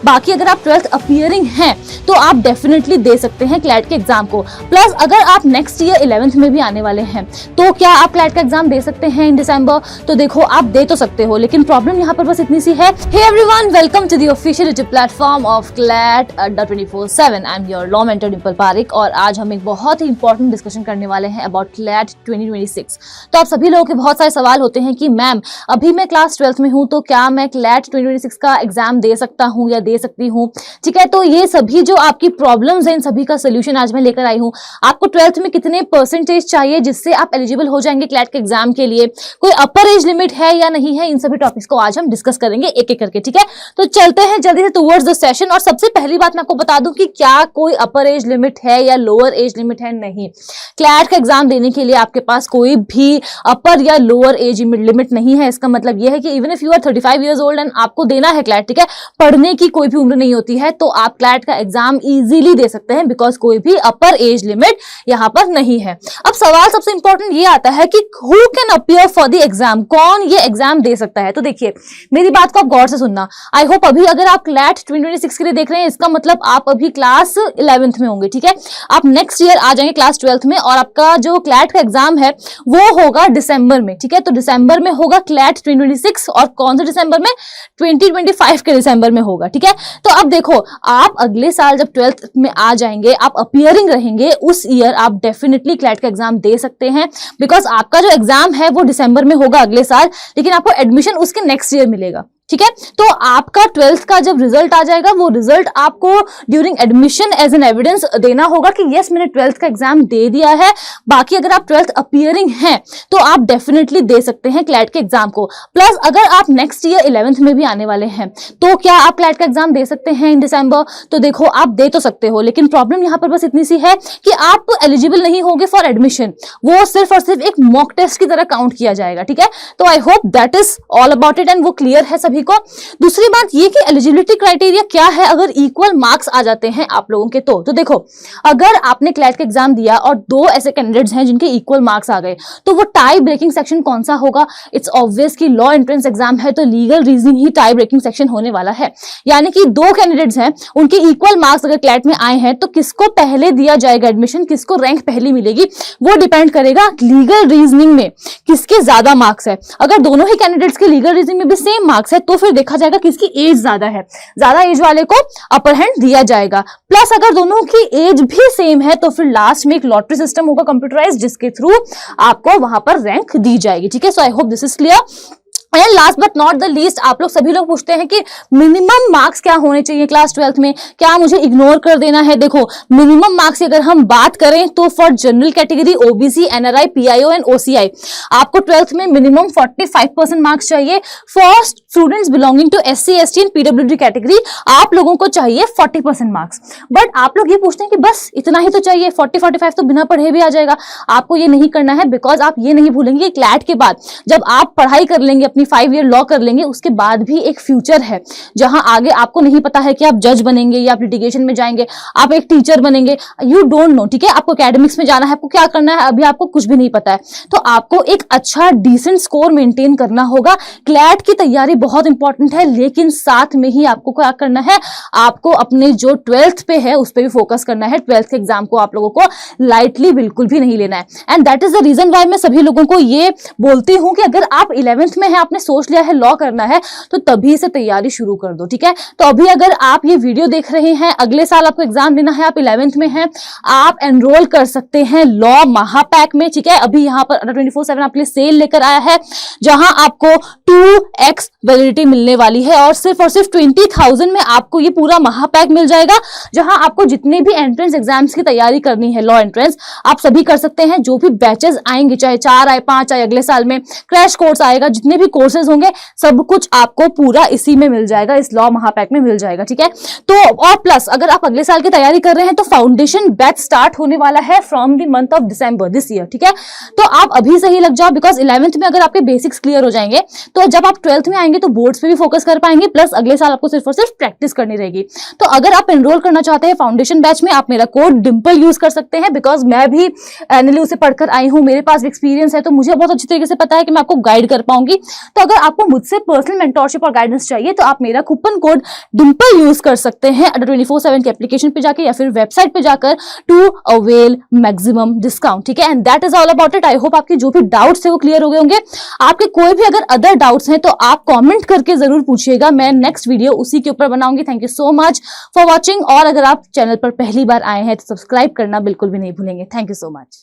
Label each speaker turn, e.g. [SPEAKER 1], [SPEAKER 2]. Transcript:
[SPEAKER 1] बाकी अगर आप 12th अपीयरिंग हैं तो आप डेफिनेटली दे सकते हैं क्लैट के एग्जाम को। प्लस अगर आप नेक्स्ट ईयर 11th में भी आने वाले हैं तो क्या आप क्लैट का एग्जाम दे सकते हैं इन दिसंबर? तो देखो आप दे तो सकते हो, लेकिन प्रॉब्लम यहाँ पर बस इतनी सी है। Hey everyone, welcome to the official YouTube platform of CLAT Adda 24/7। I am your law mentor Dimple Pareek और आज हम एक बहुत ही इंपॉर्टेंट डिस्कशन करने वाले हैं अबाउट क्लैट 2026। तो आप सभी लोगों के बहुत सारे सवाल होते हैं कि मैम अभी मैं क्लास 12th में हूँ तो क्या मैं क्लैट 2026 का एग्जाम दे सकता हूँ या दे सकती हूँ? ठीक है, तो ये सभी जो आपकी प्रॉब्लम्स हैं इन सभी का सोल्यूशन आज मैं लेकर आई हूँ। आपको 12th में कितने परसेंटेज चाहिए जिससे आप एलिजिबल हो जाएंगे क्लैट के एग्जाम के लिए, कोई अपर एज लिमिट है या नहीं है, इन सभी टॉपिक्स को आज हम डिस्कस करेंगे एक एक करके। ठीक है, तो चलते हैं जल्दी से टुवर्ड्स द सेशन। और सबसे पहली बात मैं आपको बता दूं कि क्या कोई अपर एज लिमिट है या लोअर एज लिमिट है? नहीं, क्लैट का एग्जाम देने के लिए आपके पास कोई भी अपर या लोअर एज लिमिट नहीं है। इसका मतलब यह है कि even if you are 35 years old and आपको देना है क्लैट, ठीक है, पढ़ने की कोई भी उम्र नहीं होती है, तो आप क्लैट का एग्जाम इजीली दे सकते हैं बिकॉज कोई भी अपर एज लिमिट यहां पर नहीं है। अब सवाल सबसे इंपॉर्टेंट ये आता है कि who can appear for the exam, कौन ये एग्जाम दे सकता है? तो देखिए मेरी बात को आप गौर से सुनना। आई होप अभी अगर आप क्लैट 2026 के लिए देख रहे हैं इसका मतलब आप अभी क्लास 11th में होंगे। ठीक है, आप नेक्स्ट ईयर आ जाएंगे क्लास 12th में और आपका जो क्लैट का एग्जाम है वो होगा दिसंबर में। ठीक है, तो दिसंबर में होगा क्लैट 2026 और कौन से दिसंबर में? 2025 के दिसंबर में होगा। ठीक है, तो अब देखो आप अगले साल जब 12th में आ जाएंगे, आप अपीयरिंग रहेंगे, उस ईयर आप डेफिनेटली क्लैट का एग्जाम दे सकते हैं बिकॉज आपका जो एग्जाम है वो दिसंबर में होगा अगले साल, लेकिन आपको एडमिशन उसके नेक्स्ट ईयर मिलेगा। ठीक है, तो आपका 12th का जब रिजल्ट आ जाएगा वो रिजल्ट आपको during admission as an evidence देना होगा कि यस मैंने 12th का एग्जाम दे दिया है। बाकी अगर आप 12th अपीयरिंग हैं तो आप डेफिनेटली दे सकते हैं क्लैट के एग्जाम को। प्लस अगर आप नेक्स्ट ईयर 11th में भी आने वाले हैं तो क्या आप क्लैट का एग्जाम दे सकते हैं इन दिसंबर? तो देखो आप दे तो सकते हो, लेकिन प्रॉब्लम यहां पर बस इतनी सी है कि आप एलिजिबल नहीं होंगे फॉर एडमिशन। वो सिर्फ और सिर्फ एक मॉक टेस्ट की तरह काउंट किया जाएगा। ठीक है, तो I hope that is all about it and वो क्लियर है सभी को। दूसरी बात ये कि एलिजिबिलिटी क्राइटेरिया क्या है अगर इक्वल मार्क्स आ जाते हैं आप लोगों के। तो देखो अगर आपने क्लैट का एग्जाम दिया और दो ऐसे कैंडिडेट्स हैं जिनके इक्वल मार्क्स आ गए तो वो टाई ब्रेकिंग सेक्शन कौन सा होगा? इट्स ऑब्वियस कि लॉ एंट्रेंस एग्जाम है तो लीगल रीजनिंग ही टाई ब्रेकिंग सेक्शन होने वाला है। यानी कि दो कैंडिडेट्स हैं, उनके इक्वल मार्क्स अगर क्लैट में आए हैं तो किसको पहले दिया जाएगा एडमिशन, किसको रैंक पहली मिलेगी, वो डिपेंड करेगा लीगल रीजनिंग में किसके ज्यादा मार्क्स है। अगर दोनों ही कैंडिडेट्स के लीगल रीजनिंग में भी सेम मार्क्स है तो फिर देखा जाएगा किसकी एज ज्यादा है, ज्यादा एज वाले को अपर हैंड दिया जाएगा। प्लस अगर दोनों की एज भी सेम है तो फिर लास्ट में एक लॉटरी सिस्टम होगा कंप्यूटराइज्ड जिसके थ्रू आपको वहां पर रैंक दी जाएगी। ठीक है, so I hope this is clear. And last but not the least, आप लोग सभी लोग पूछते हैं कि मिनिमम मार्क्स क्या होने चाहिए क्लास 12th में, क्या मुझे इग्नोर कर देना है? देखो मिनिमम मार्क्स की अगर हम बात करें तो for general category OBC, NRI, PIO and OCI आपको 12th में मिनिमम 45% मार्क्स चाहिए। For students belonging to SC, ST and पीडब्ल्यूडी कैटेगरी आप लोगों को चाहिए 40% मार्क्स। बट आप लोग ये पूछते हैं कि बस इतना ही तो चाहिए, 40-45 तो बिना पढ़े भी आ जाएगा। आपको ये नहीं करना है बिकॉज आप ये नहीं भूलेंगे कि क्लैट के बाद जब आप पढ़ाई कर लेंगे, अपनी 5 ईयर लॉ कर लेंगे, उसके बाद भी एक फ्यूचर है जहां आगे आपको नहीं पता है कि आप जज बनेंगे या आप लिटिगेशन में जाएंगे, आप एक टीचर बनेंगे, यू डोंट नो। ठीक है, आपको एकेडमिक्स में जाना है, आपको क्या करना है अभी आपको कुछ भी नहीं पता है, तो आपको एक अच्छा डिसेंट स्कोर मेंटेन करना होगा। क्लैट की तैयारी बहुत इंपॉर्टेंट है, लेकिन साथ में ही आपको क्या करना है, आपको अपने जो 12th पे है उस पर भी फोकस करना है। 12th के एग्जाम को आप लोगों को लाइटली बिल्कुल भी नहीं लेना है and that is the reason why मैं सभी लोगों को ये बोलती हूं कि अगर आप 11th में है, आपने सोच लिया है लॉ करना है, तो तभी से तैयारी शुरू कर दो। ठीक है, तो अभी अगर आप ये वीडियो देख रहे हैं, अगले साल आपको एग्जाम देना है, आप 11th में हैं, आप एनरोल कर सकते हैं लॉ महापैक में। ठीक है, अभी यहाँ पर अंडर 24/7 आपके लिए सेल लेकर आया है जहां आपको 2x वैलिडिटी मिलने वाली है और सिर्फ 20,000 में आपको ये पूरा महापैक मिल जाएगा जहां आपको जितने भी एंट्रेंस एग्जाम्स की तैयारी करनी है, लॉ एंट्रेंस आप सभी कर सकते हैं। जो भी बैचेस आएंगे, चाहे 4 आए, 5 आए, अगले साल में क्रैश कोर्स आएगा, जितने भी कोर्सेज होंगे सब कुछ आपको पूरा इसी में मिल जाएगा, इस लॉ महापैक में मिल जाएगा। ठीक है, तो और प्लस अगर आप अगले साल की तैयारी कर रहे हैं तो फाउंडेशन बैच स्टार्ट होने वाला है from the month of December this year. ठीक है, तो आप अभी से ही लग जाओ बिकॉज 11th में अगर आपके बेसिक्स क्लियर हो जाएंगे तो जब आप 12th में आएंगे तो बोर्ड्स पे भी फोकस कर पाएंगे, प्लस अगले साल आपको सिर्फ और सिर्फ प्रैक्टिस करनी रहेगी। तो अगर आप एनरोल करना चाहते हैं फाउंडेशन बैच में, आप मेरा कोड डिंपल यूज कर सकते हैं बिकॉज मैं भी एनएलयू से पढ़कर आई हूं, मेरे पास एक्सपीरियंस है, तो मुझे बहुत अच्छी तरीके से पता है कि मैं आपको गाइड कर पाऊंगी। तो अगर आपको मुझसे पर्सनल मेंटोरशिप और गाइडेंस चाहिए तो आप मेरा कूपन कोड डिंपल यूज कर सकते हैं अड्डा 24/7 के एप्लीकेशन पे जाकर या फिर वेबसाइट पे जाकर टू अवेल मैक्सिमम डिस्काउंट। ठीक है, and that is all about it. I hope आपके जो भी डाउट्स है वो क्लियर हो गए होंगे। आपके कोई भी अगर अदर डाउट्स हैं तो आप कमेंट करके जरूर पूछिएगा, मैं नेक्स्ट वीडियो उसी के ऊपर बनाऊंगी। Thank you so much for watching, और अगर आप चैनल पर पहली बार आए हैं तो सब्सक्राइब करना बिल्कुल भी नहीं भूलेंगे। Thank you so much.